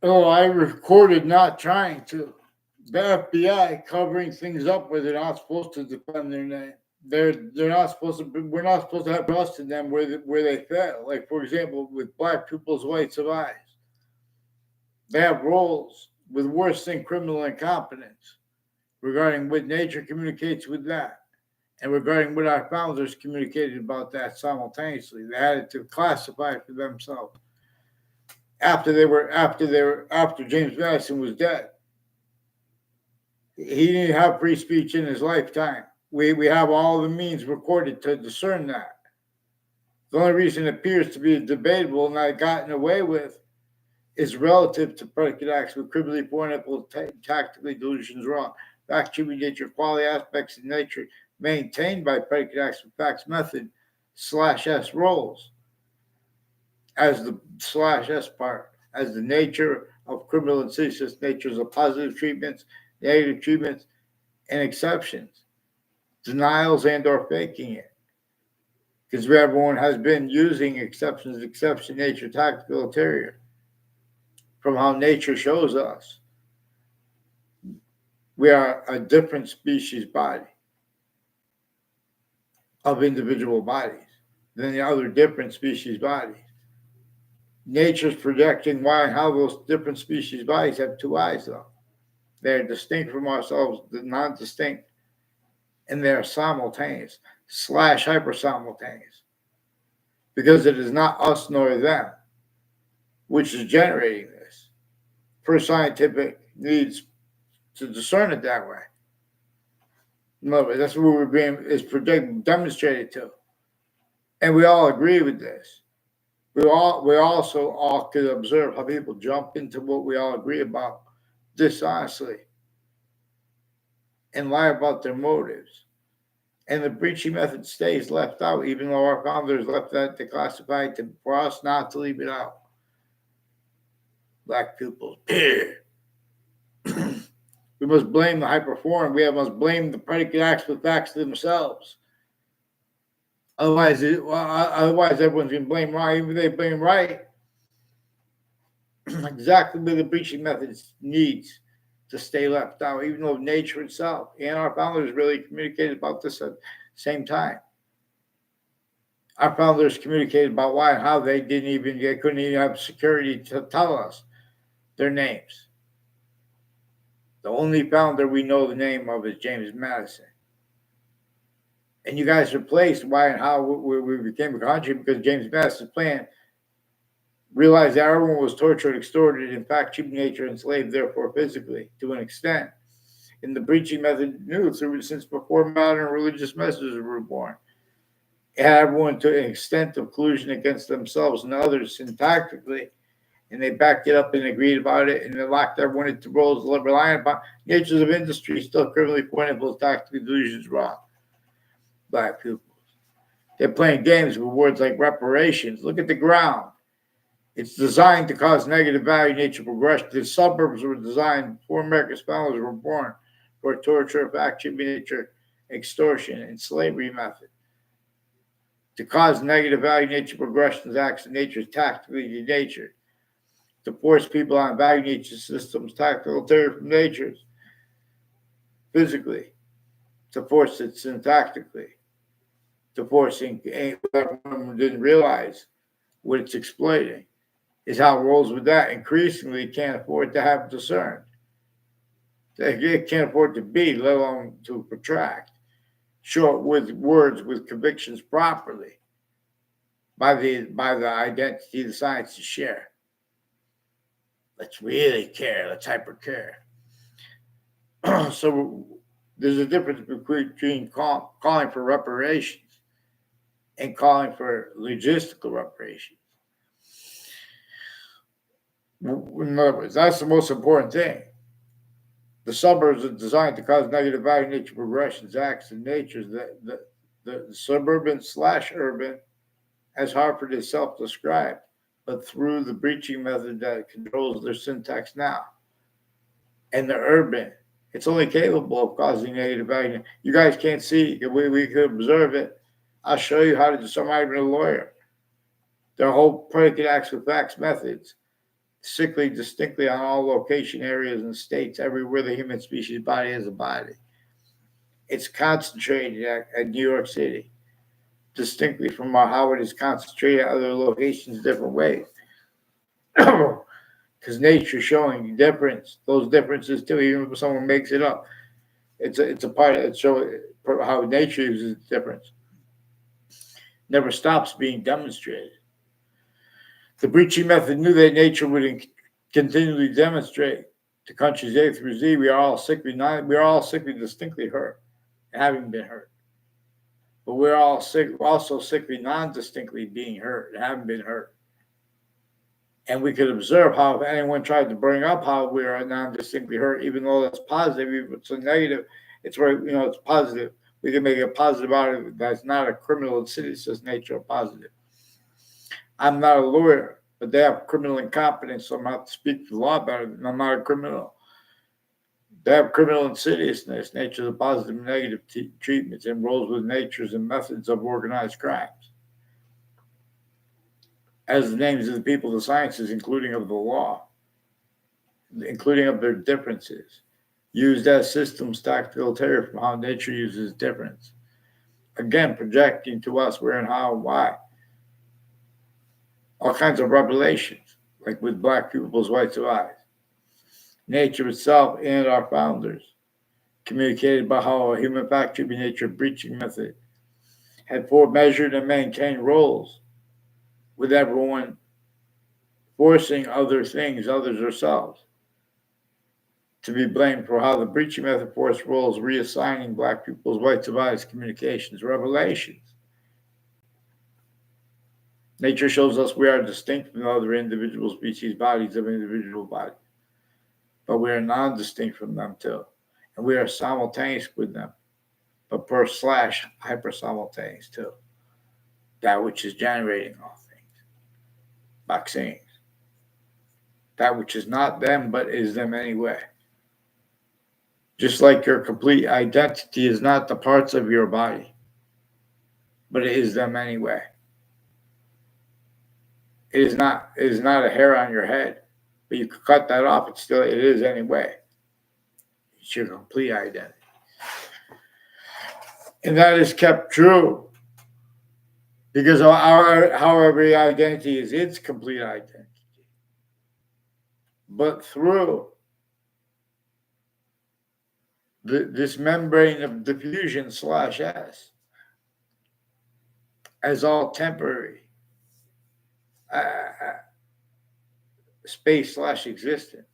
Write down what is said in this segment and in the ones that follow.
Oh, I recorded not trying to. The FBI covering things up where they're not supposed to defend their name. They're not supposed to. We're not supposed to have trust in them where they fail. Like for example, with black pupils, white survives. They have roles with worse than criminal incompetence regarding what nature communicates with that, and regarding what our founders communicated about that simultaneously. They had it to classify for themselves after James Madison was dead. He didn't have free speech in his lifetime. We have all the means recorded to discern that. The only reason it appears to be debatable and not gotten away with is relative to predicate acts with criminally foreknowledge, tactically delusions wrong. Fact should be nature, quality aspects of nature maintained by predicate acts with facts method /s roles as the /s part, as the nature of criminal and insidious natures of positive treatments, negative treatments, and exceptions, denials and or faking it. Because everyone has been using exceptions, exception nature, tactical ulterior from how nature shows us. We are a different species body of individual bodies than the other different species bodies. Nature's projecting why and how those different species bodies have two eyes, though. They're distinct from ourselves, non distinct, and they're simultaneous / hyper simultaneous. Because it is not us nor them which is generating this for scientific needs to discern it that way. No, that's what we're being is demonstrated to, and we all agree with this. We also all could observe how people jump into what we all agree about dishonestly and lie about their motives. And the breaching method stays left out, even though our founders left that to classify it for us not to leave it out. Black pupils. We must blame the hyperforeign. We must blame the predicate acts with facts themselves. Otherwise, everyone's going to blame right. Even if they blame right, exactly what the breaching method needs to stay left out, even though nature itself and our founders really communicated about this at the same time. Our founders communicated about why and how they couldn't even have security to tell us their names. The only founder we know the name of is James Madison. And you guys replaced why and how we became a country because James Madison's plan realized that everyone was tortured, extorted, in fact, cheap nature, enslaved, therefore physically, to an extent. And the breaching method knew since before modern religious messages were born. It had everyone to an extent of collusion against themselves and others syntactically, and they backed it up and agreed about it, and they locked everyone into roles relying upon natures of industry still criminally pointable, tactically delusions wrong. Black pupils. They're playing games with words like reparations. Look at the ground. It's designed to cause negative value nature progression. The suburbs were designed before America's founders were born for torture, fact nature, extortion, and slavery method. To cause negative value nature progressions, acts of nature tactically denatured. To force people on value nature systems, tactical terror from natures, physically. To force it syntactically. To forcing what everyone didn't realize what it's exploiting is how it rolls with that. Increasingly can't afford to have discerned. They can't afford to be, let alone to protract. Short with words with convictions properly by the identity the sciences share. Let's really care. Let's hyper care. So there's a difference between calling for reparations and calling for logistical reparations. In other words, that's the most important thing. The suburbs are designed to cause negative value nature progressions, acts, and natures. The suburban / urban, as Harvard is self-described, but through the breaching method that controls their syntax now. And the urban, it's only capable of causing negative value. You guys can't see. We could observe it. I'll show you how to do something. I've been a lawyer. Their whole predicate acts with facts methods sickly distinctly on all location areas and states everywhere the human species body is a body. It's concentrated at New York City, distinctly from how it is concentrated at other locations different ways. Because nature's showing difference, those differences too, even if someone makes it up. It's a part of it, show how nature uses difference. Never stops being demonstrated. The breaching method knew that nature would continually demonstrate to countries A through Z. We are all sickly distinctly hurt, having been hurt. But we're all sick, also sickly non-distinctly being hurt, having been hurt. And we could observe how if anyone tried to bring up how we are non-distinctly hurt, even though that's positive, even if it's a negative, it's right, it's positive. We can make a positive out of it. That's not a criminal insidious, says nature positive. I'm not a lawyer, but they have criminal incompetence, so I'm not to speak the law about it. I'm not a criminal. They have criminal insidiousness. Nature's a positive and negative treatments and roles with natures and methods of organized crimes. As the names of the people, the sciences, including of the law, including of their differences, used as systems tactical terror from how nature uses difference. Again, projecting to us where and how and why. All kinds of revelations, like with black people's whites of eyes. Nature itself and our founders communicated about how a human factory by nature breaching method had measured and maintained roles with everyone forcing other things, others ourselves, to be blamed for how the breaching method forced roles, reassigning black people's whites of eyes communications, revelations. Nature shows us we are distinct from other individual species bodies of individual bodies, but we are non-distinct from them too, and we are simultaneous with them, but hyper-simultaneous too. That which is generating all things, vaccines. That which is not them, but is them anyway. Just like your complete identity is not the parts of your body, but it is them anyway. It is not a hair on your head, but you can cut that off. It is anyway. It's your complete identity. And that is kept true because how every identity is its complete identity. But through this membrane of diffusion /S as all temporary space /existence,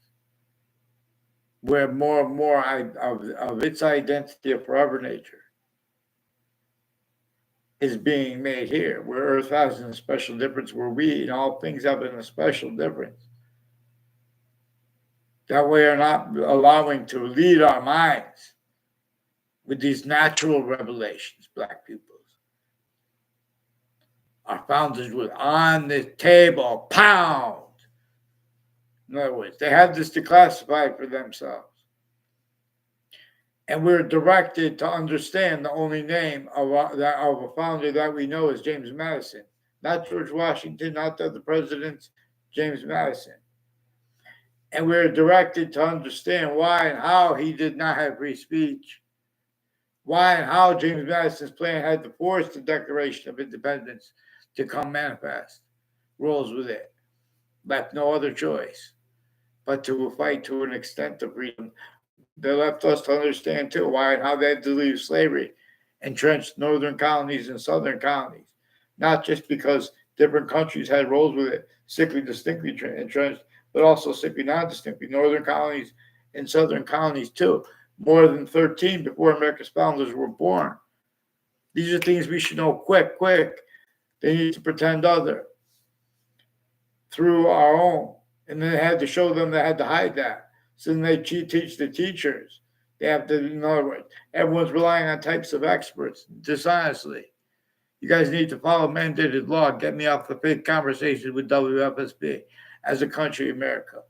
where more and more of its identity of forever nature is being made here, where Earth has a special difference, where we and all things have a special difference. That we are not allowing to lead our minds with these natural revelations, black peoples. Our founders were on the table, pound. In other words, they had this declassified for themselves. And we're directed to understand the only name of a founder that we know is James Madison. Not George Washington, not the other presidents, James Madison. And we're directed to understand why and how he did not have free speech. Why and how James Madison's plan had to force the Declaration of Independence to come manifest. Rolls with it. Left no other choice but to fight to an extent of freedom. They left us to understand too why and how they had to leave slavery, entrenched northern colonies and southern colonies. Not just because different countries had roles with it, sickly distinctly entrenched, but also sickly non-distinctly. Northern colonies and southern colonies too. More than 13 before America's founders were born. These are things we should know quick. They need to pretend other through our own. And then they had to show them they had to hide that. So then they teach the teachers. They have to, in other words, everyone's relying on types of experts dishonestly. You guys need to follow mandated law. Get me off the fake conversation with WFSB as a country, America,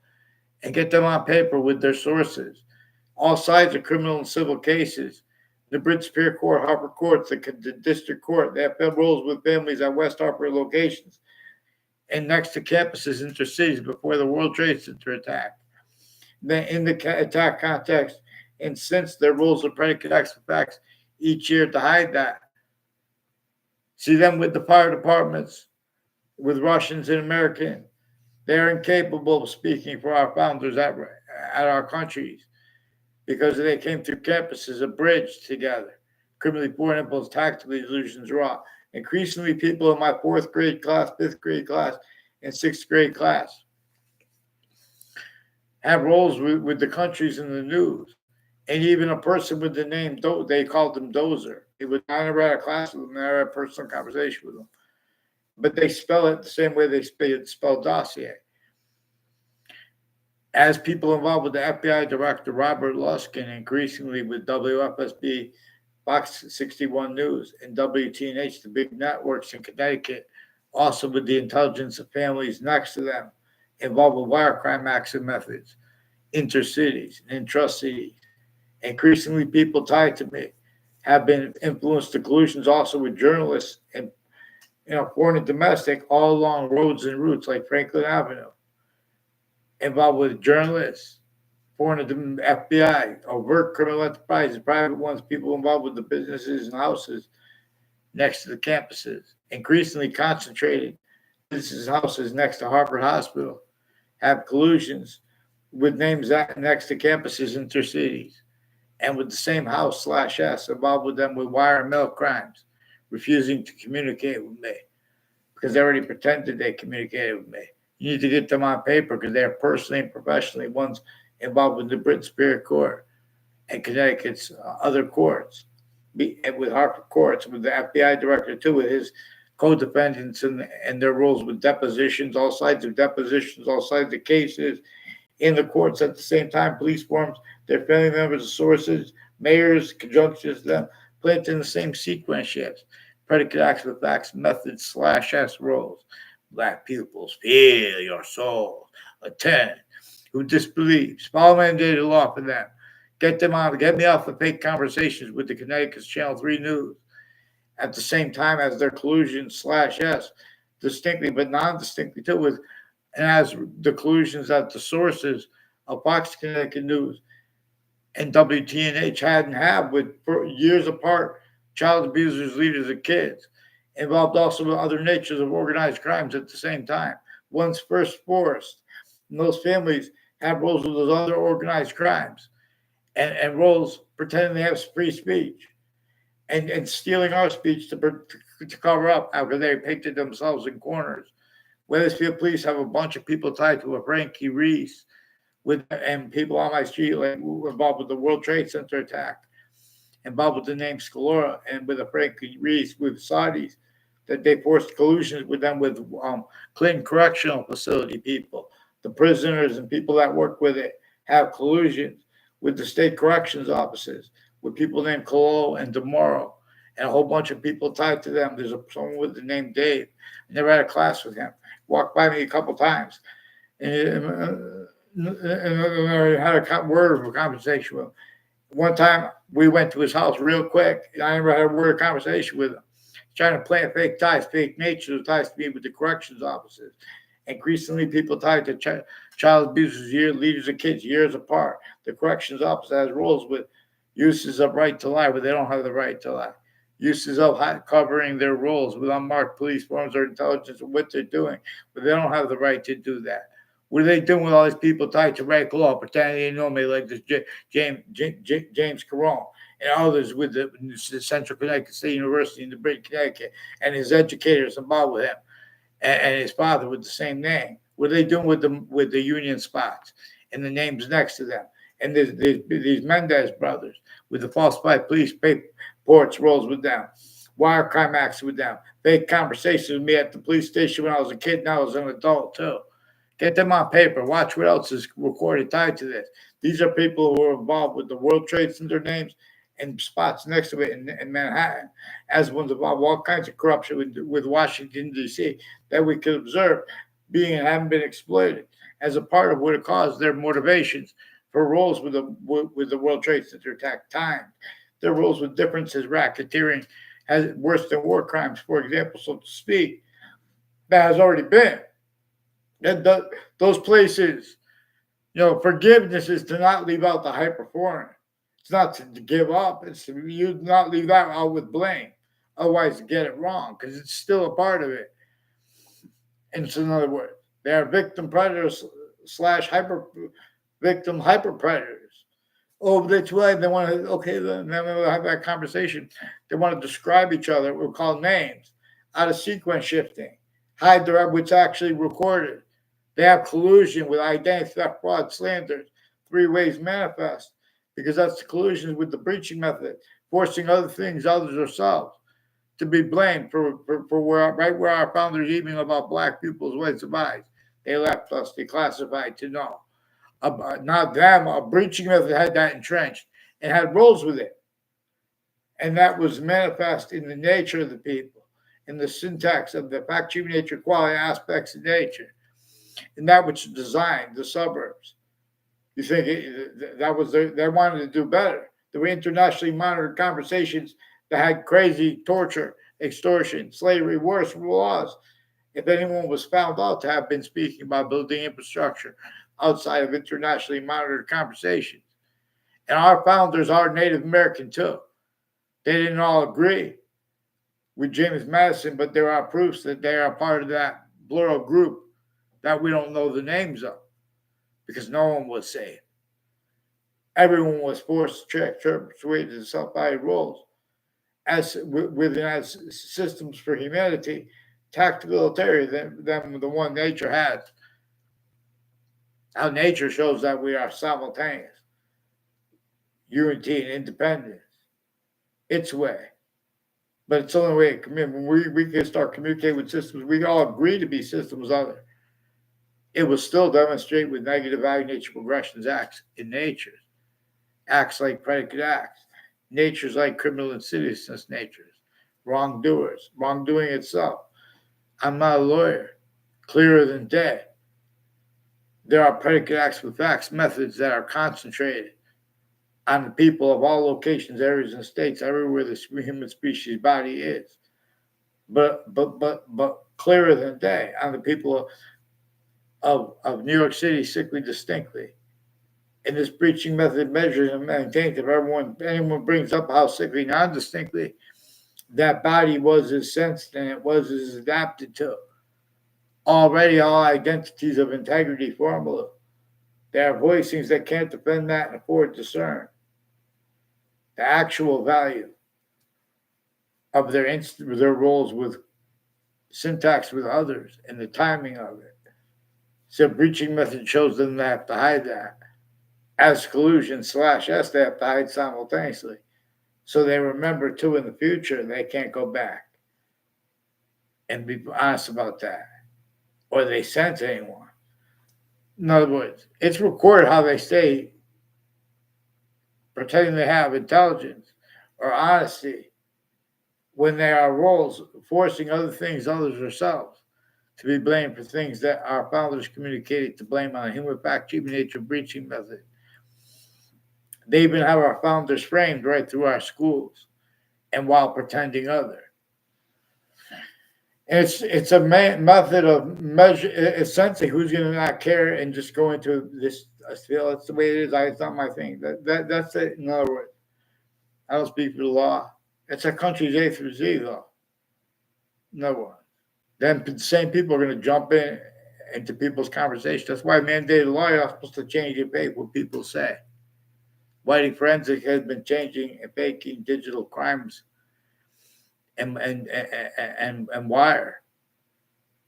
and get them on paper with their sources. All sides of criminal and civil cases. The Brit Superior Court, Harper Courts, the District Court, they have rules with families at West Harper locations. and next to campuses intercities before the World Trade Center attack. Then in the attack context, and since their rules of predicate acts of facts each year to hide that. See them with the fire departments, with Russians and Americans. They're incapable of speaking for our founders at our countries because they came through campuses, a bridge together. Criminally born impulse, tactically delusions raw. Increasingly, people in my fourth grade class, fifth grade class, and sixth grade class have roles with the countries in the news. And even a person with the name, they called him Dozer. I never had a class with him, I never had a personal conversation with him. But they spell it the same way they spell dossier. As people involved with the FBI director, Robert Luskin, increasingly with WFSB, Fox 61 News, and WTNH, the big networks in Connecticut, also with the intelligence of families next to them, involved with wire crime acts and methods, intercities and intra-cities. Increasingly, people tied to me have been influenced to collusions also with journalists and foreign and domestic all along roads and routes like Franklin Avenue. Involved with journalists, foreign and F.B.I, overt criminal enterprises, private ones, people involved with the businesses and houses next to the campuses. Increasingly concentrated businesses and houses next to Harvard Hospital have collusions with names next to campuses intercities. And with the same house/S involved with them with wire and mail crimes, refusing to communicate with me because they already pretended they communicated with me. You need to get them on paper because they're personally and professionally ones involved with the Britain Superior Court and Connecticut's other courts, and with Hartford courts, with the FBI director too, with his co-defendants and their rules with depositions, all sides of depositions, all sides of cases, in the courts at the same time, police forms, their family members, the sources, mayors, conjunctions, them, planted in the same sequence shifts. Predicate acts with facts, methods/S roles. Black pupils, feel your soul, attend. Who disbelieves, follow mandated law for them. Get me off the fake conversations with the Connecticut's Channel 3 News. At the same time as their collusion/S, distinctly but non-distinctly too, with and as the collusions at the sources of Fox Connecticut News and WTNH hadn't had with years apart, child abusers, leaders of kids, involved also with other natures of organized crimes at the same time. One's first forced, and those families have roles with those other organized crimes and roles pretending they have free speech and stealing our speech to cover up after they painted themselves in corners. Wethersfield police have a bunch of people tied to a Frankie Reese and people on my street like involved with the World Trade Center attack, involved with the name Scalora and with a Frankie Reese with Saudis that they forced collusions with them with Clinton Correctional Facility people. The prisoners and people that work with it have collusions with the state corrections offices with people named Colo and DeMoro and a whole bunch of people tied to them. There's someone with the name Dave. I never had a class with him. Walked by me a couple times and I had a word of a conversation with him. One time we went to his house real quick. And I never had a word of conversation with him. Trying to plant fake ties, fake nature ties to me with the corrections officers. Increasingly, people tied to child abusers, leaders of kids, years apart. The corrections officer has roles with uses of right to lie, but they don't have the right to lie. Uses of covering their roles with unmarked police forms or intelligence of what they're doing, but they don't have the right to do that. What are they doing with all these people tied to radical law, pretending they know me like this James Carone and others with the Central Connecticut State University in the Britain, Connecticut, and his educators involved with him, and his father with the same name? What are they doing with the union spots and the names next to them? And these Mendez brothers with the falsified police reports rolls with them, wire crime acts with them, fake conversations with me at the police station when I was a kid, now I was an adult too. Get them on paper. Watch what else is recorded tied to this. These are people who are involved with the World Trade Center names and spots next to it in Manhattan, as ones involved all kinds of corruption with Washington, D.C. that we could observe being and haven't been exploited as a part of what it caused their motivations for roles with the World Trade Center attack time. Their roles with differences, racketeering, has worse than war crimes, for example, so to speak, that has already been. Those places, forgiveness is to not leave out the hyperforeign. It's not to give up. It's to you not leave that out with blame. Otherwise, get it wrong because it's still a part of it. And so, in other words, they are victim predators slash victim hyper predators. Oh, that's why they want to. Okay, then we'll have that conversation. They want to describe each other. We'll call names out of sequence shifting. Hide what's actually recorded. They have collusion with identity theft, fraud, slander, three ways manifest, because that's the collusion with the breaching method, forcing other things, others, ourselves, to be blamed for where our founders even about black people's ways of life. They left us, they classified to know. Not them, a breaching method had that entrenched and had roles with it. And that was manifest in the nature of the people, in the syntax of the fact, human nature, quality aspects of nature. And that which designed the suburbs. You think that was they wanted to do better. There were internationally monitored conversations that had crazy torture, extortion, slavery, worse laws. If anyone was found out to have been speaking about building infrastructure outside of internationally monitored conversations. And our founders are Native American too. They didn't all agree with James Madison, but there are proofs that they are part of that plural group that we don't know the names of because no one was saved. Everyone was forced to persuaded to self-guided roles as systems for humanity, tacticalitarian than the one nature has. How nature shows that we are simultaneous, unity and independence, its way. But it's the only way it can be. When we can start communicating with systems, we all agree to be systems other. It will still demonstrate with negative value nature progressions acts in nature. Acts like predicate acts. Nature's like criminal insidiousness natures. Wrongdoers. Wrongdoing itself. I'm not a lawyer. Clearer than day. There are predicate acts with facts, methods that are concentrated on the people of all locations, areas, and states, everywhere the human species body is. But clearer than day on the people of New York City, sickly distinctly. And this breaching method measures and maintains if anyone brings up how sickly non-distinctly that body was as sensed and it was as adapted to. Already all identities of integrity formula. They are voicings that can't defend that and afford to discern the actual value of their roles with syntax with others and the timing of it. So breaching method shows them they have to hide that. As collusion / S, they have to hide simultaneously. So they remember too in the future they can't go back and be honest about that. Or they sense anyone. In other words, it's recorded how they stay pretending they have intelligence or honesty when they are roles forcing other things, others, ourselves to be blamed for things that our founders communicated to blame on a human fact, human nature breaching method. They even have our founders framed right through our schools and while pretending other. It's a method of measure. It's sensing who's going to not care and just go into this. I feel it's the way it is. It's not my thing. That's it. In other words, I don't speak for the law. It's a country's A through Z, though. No one. Then the same people are going to jump into people's conversation. That's why mandated law is supposed to change and fake what people say. Whiting forensic has been changing and faking digital crimes and wire.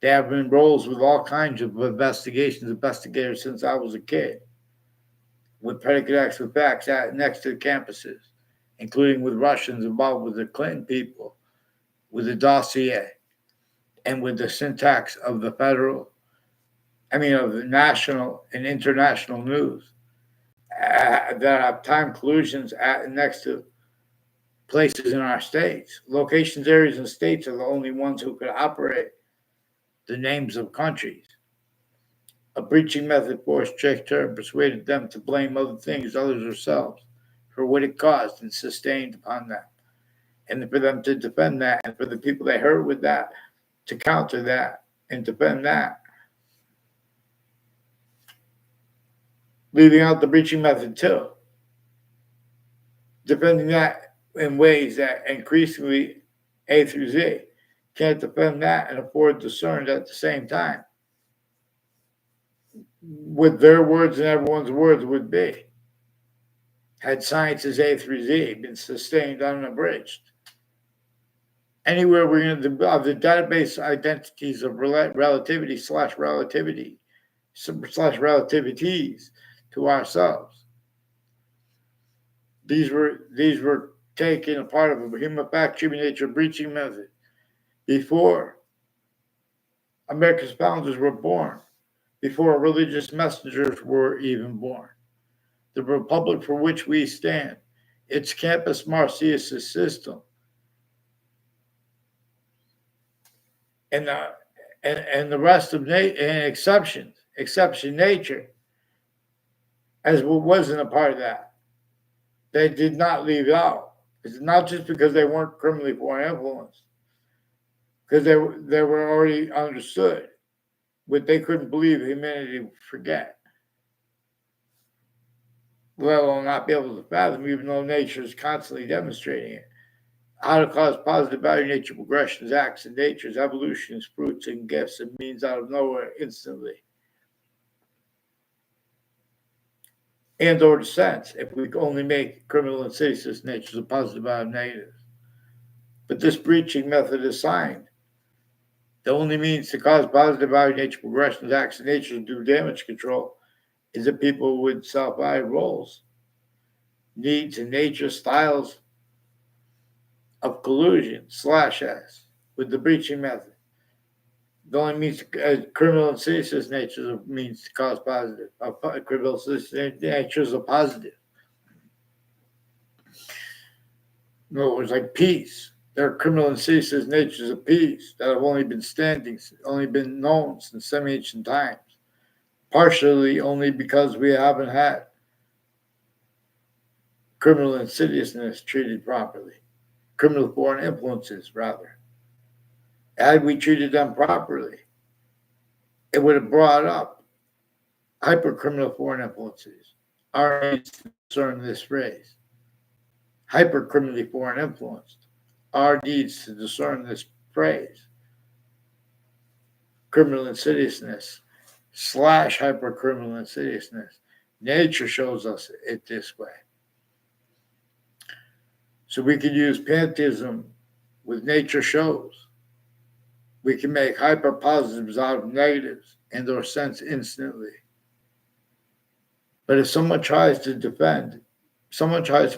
They have been roles with all kinds of investigators since I was a kid, with predicate acts with facts next to the campuses, including with Russians involved with the Clinton people, with the dossier, and with the syntax of the of the national and international news that have time collusions next to places in our states. Locations, areas, and states are the only ones who could operate the names of countries. A breaching method forced Chester and persuaded them to blame other things, others themselves, for what it caused and sustained upon them. And for them to defend that, and for the people they hurt with that to counter that and defend that. leaving out the breaching method too, defending that in ways that increasingly A through Z can't defend that and afford discern at the same time. What their words and everyone's words would be had science's A through Z been sustained unabridged. Anywhere we're going to have the database identities of relativity slash relativities to ourselves. These were taken a part of a human fact, human nature breaching method before America's founders were born, before religious messengers were even born. The republic for which we stand, its campus Marcius system, and the rest of exception nature, as wasn't a part of that. They did not leave it out. It's not just because they weren't criminally foreign influenced, because they were already understood, but they couldn't believe humanity would forget, let alone not be able to fathom, even though nature is constantly demonstrating it. How to cause positive value nature progressions, acts and natures, evolutions, fruits and gifts and means out of nowhere instantly. And or descents, if we only make criminal and seditious natures a positive out of negatives. But this breaching method is signed. The only means to cause positive value nature progressions, acts and natures and do damage control is that people with self-value roles, needs and nature styles of collusion /s with the breaching method. The only means criminal and seditious natures means to cause positive. Criminal and seditious natures are positive. In other words, like peace. There are criminal and seditious natures of peace that have only been known since semi-ancient times. Partially only because we haven't had criminal insidiousness treated properly. Criminal foreign influences, rather. Had we treated them properly, it would have brought up hypercriminal foreign influences. Our needs to discern this phrase. Hypercriminally foreign influenced. Our needs to discern this phrase. Criminal insidiousness / hypercriminal insidiousness. Nature shows us it this way. So we can use pantheism with nature shows. We can make hyper positives out of negatives and or sense instantly. But if someone tries to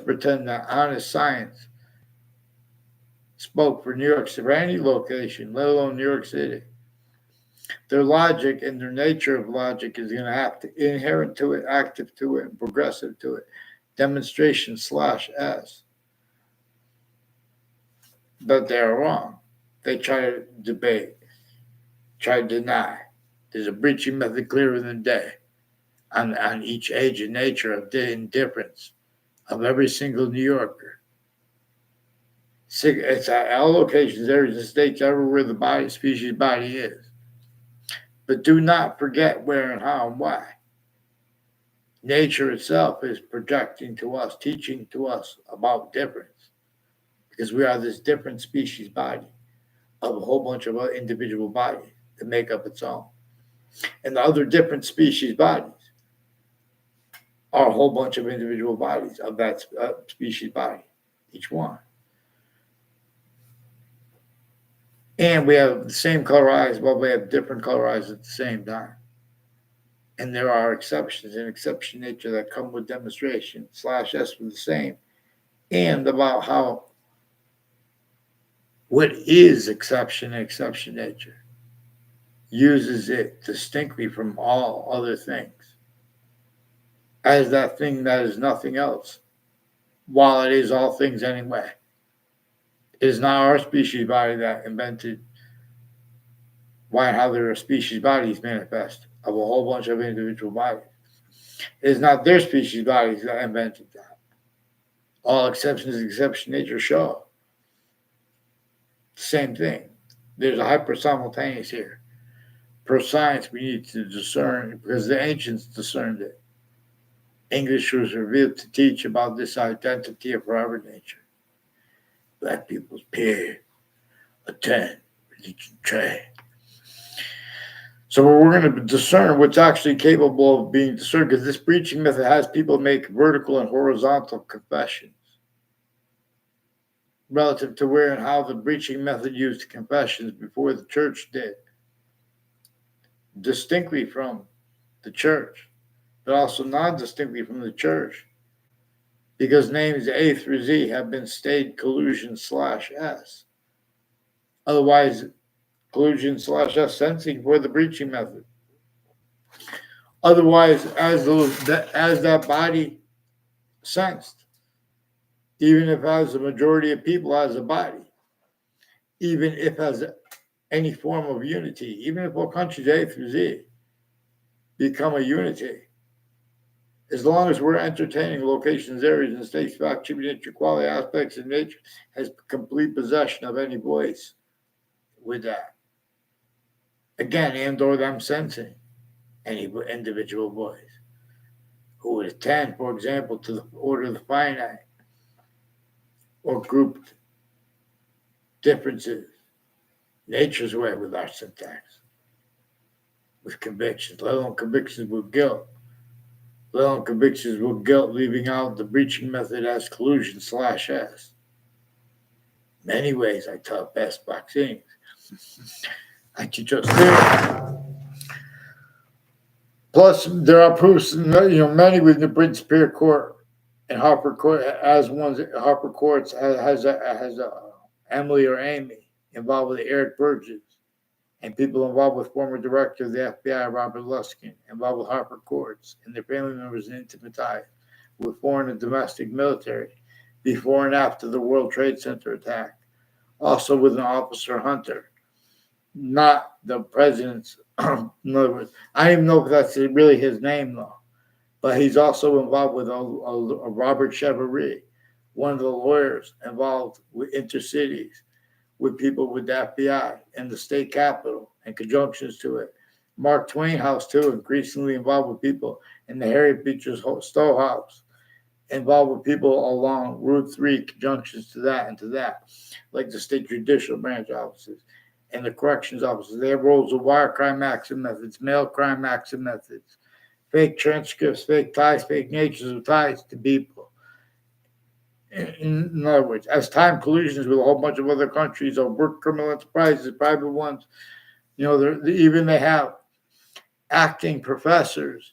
pretend that honest science spoke for New York City, or any location, let alone New York City, their logic and their nature of logic is going to have to inherent to it, active to it, and progressive to it. Demonstration /s. But they're wrong. They try to debate, try to deny. There's a breaching method clearer than day on each age and nature of the indifference of every single New Yorker. It's at all locations, areas, and states, everywhere the species body is. But do not forget where and how and why. Nature itself is projecting to us, teaching to us about difference. Because we are this different species body of a whole bunch of other individual bodies that make up its own. And the other different species bodies are a whole bunch of individual bodies of that species body, each one. And we have the same color eyes, but we have different color eyes at the same time. And there are exceptions in exception nature that come with demonstration /s for the same. And about how what is exception and exception nature uses it distinctly from all other things as that thing that is nothing else, while it is all things anyway. It is not our species body that invented why and how there are species bodies manifest of a whole bunch of individual bodies. It is not their species bodies that invented that. All exceptions exception nature show. Same thing. There's a hyper simultaneous here. Per science, we need to discern because the ancients discerned it. English was revealed to teach about this identity of forever nature. Black people's peer, attend, religion, trade. So we're going to discern what's actually capable of being discerned, because this preaching method has people make vertical and horizontal confessions relative to where and how the preaching method used confessions before the church did, distinctly from the church, but also non-distinctly from the church, because names A through Z have been stayed collusion/S. Otherwise, collusion/S sensing for the preaching method. Otherwise, as that body sensed, even if as the majority of people as a body, even if as any form of unity, even if all countries A through Z become a unity, as long as we're entertaining locations, areas, and states for attributing equality aspects of nature, has complete possession of any voice with that. Again, and or them sensing any individual voice, who would attend, for example, to the order of the finite or grouped differences, nature's way with our syntax, with convictions, let alone convictions with guilt, let alone convictions with guilt, leaving out the breaching method as collusion/S. Many ways I taught best vaccines. I teach us theory. Plus, there are proofs, many with the British Superior Court and Harper Court, as ones Harper Courts has Emily or Amy involved with Eric Burgess, and people involved with former director of the F.B.I. Robert Luskin, involved with Harper Courts and their family members in intimate ties with foreign and domestic military before and after the World Trade Center attack. Also with an Officer Hunter, not the president's. In other words, I don't even know if that's really his name, though. But he's also involved with a Robert Chevrolet, one of the lawyers involved with intercities, with people with the FBI and the state capitol and conjunctions to it. Mark Twain House, too, increasingly involved with people in the Harriet Beecher Stowe House, involved with people along Route 3, conjunctions to that and to that, like the state judicial branch offices and the corrections officers. They have roles of wire crime action methods, mail crime action methods, fake transcripts, fake ties, fake natures of ties to people. In other words, as time collusions with a whole bunch of other countries or work criminal enterprises, private ones, even they have acting professors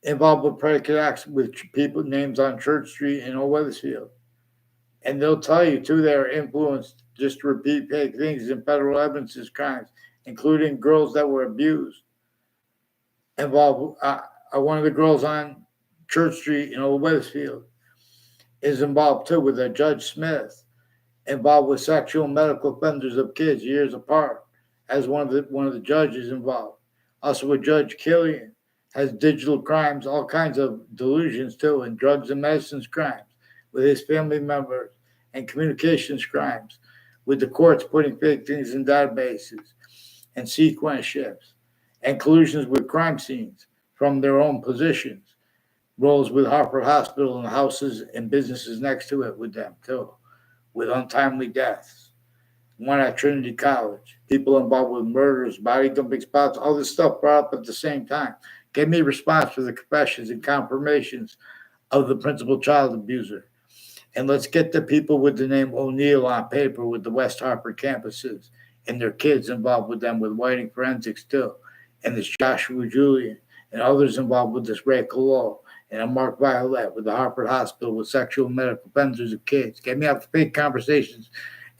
involved with predicate acts with people names on Church Street in Old Weathersfield. And they'll tell you, too, they're influenced just to repeat fake things in federal evidences crimes, including girls that were abused. Involved, one of the girls on Church Street in Old Weathersfield is involved, too, with a Judge Smith, involved with sexual and medical offenders of kids years apart, as one of the judges involved. Also with Judge Killian, has digital crimes, all kinds of delusions, too, and drugs and medicines crimes with his family members, and communications crimes, with the courts putting fake things in databases and sequence shifts, and collusions with crime scenes from their own positions, roles with Harper Hospital and houses and businesses next to it with them, too, with untimely deaths. One at Trinity College, people involved with murders, body dumping spots, all this stuff brought up at the same time. Gave me a response for the confessions and confirmations of the principal child abuser. And let's get the people with the name O'Neill on paper with the West Harper campuses and their kids involved with them with whiting forensics too. And this Joshua Julian and others involved with this Ray Collo and a Mark Violet with the Harper Hospital with sexual and medical offenders of kids. Get me out the fake conversations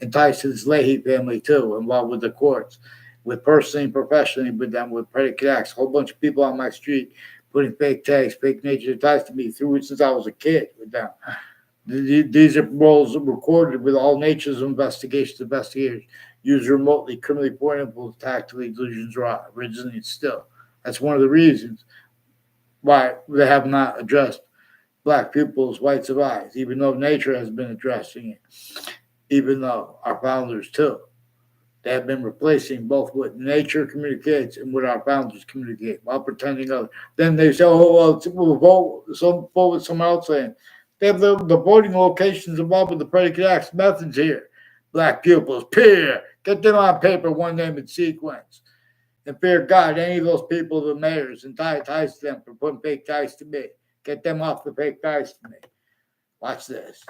and ties to this Leahy family too, involved with the courts, with personally and professionally with them with predicate acts. A whole bunch of people on my street putting fake tags, fake nature ties to me through it since I was a kid with them. These are roles recorded with all natures of investigators use remotely criminally pointable tactically delusions raw, originally and still. That's one of the reasons why they have not addressed black pupils' whites of eyes, even though nature has been addressing it, even though our founders too They have been replacing both what nature communicates and what our founders communicate while pretending other. Then they say, oh, well, we'll vote with someone else saying. They have the voting locations involved with the predicate acts methods here. Black pupils, peer, get them on paper, one name and sequence. And fear God, any of those people, the mayors, and tie ties to them for putting fake ties to me. Get them off the fake ties to me. Watch this.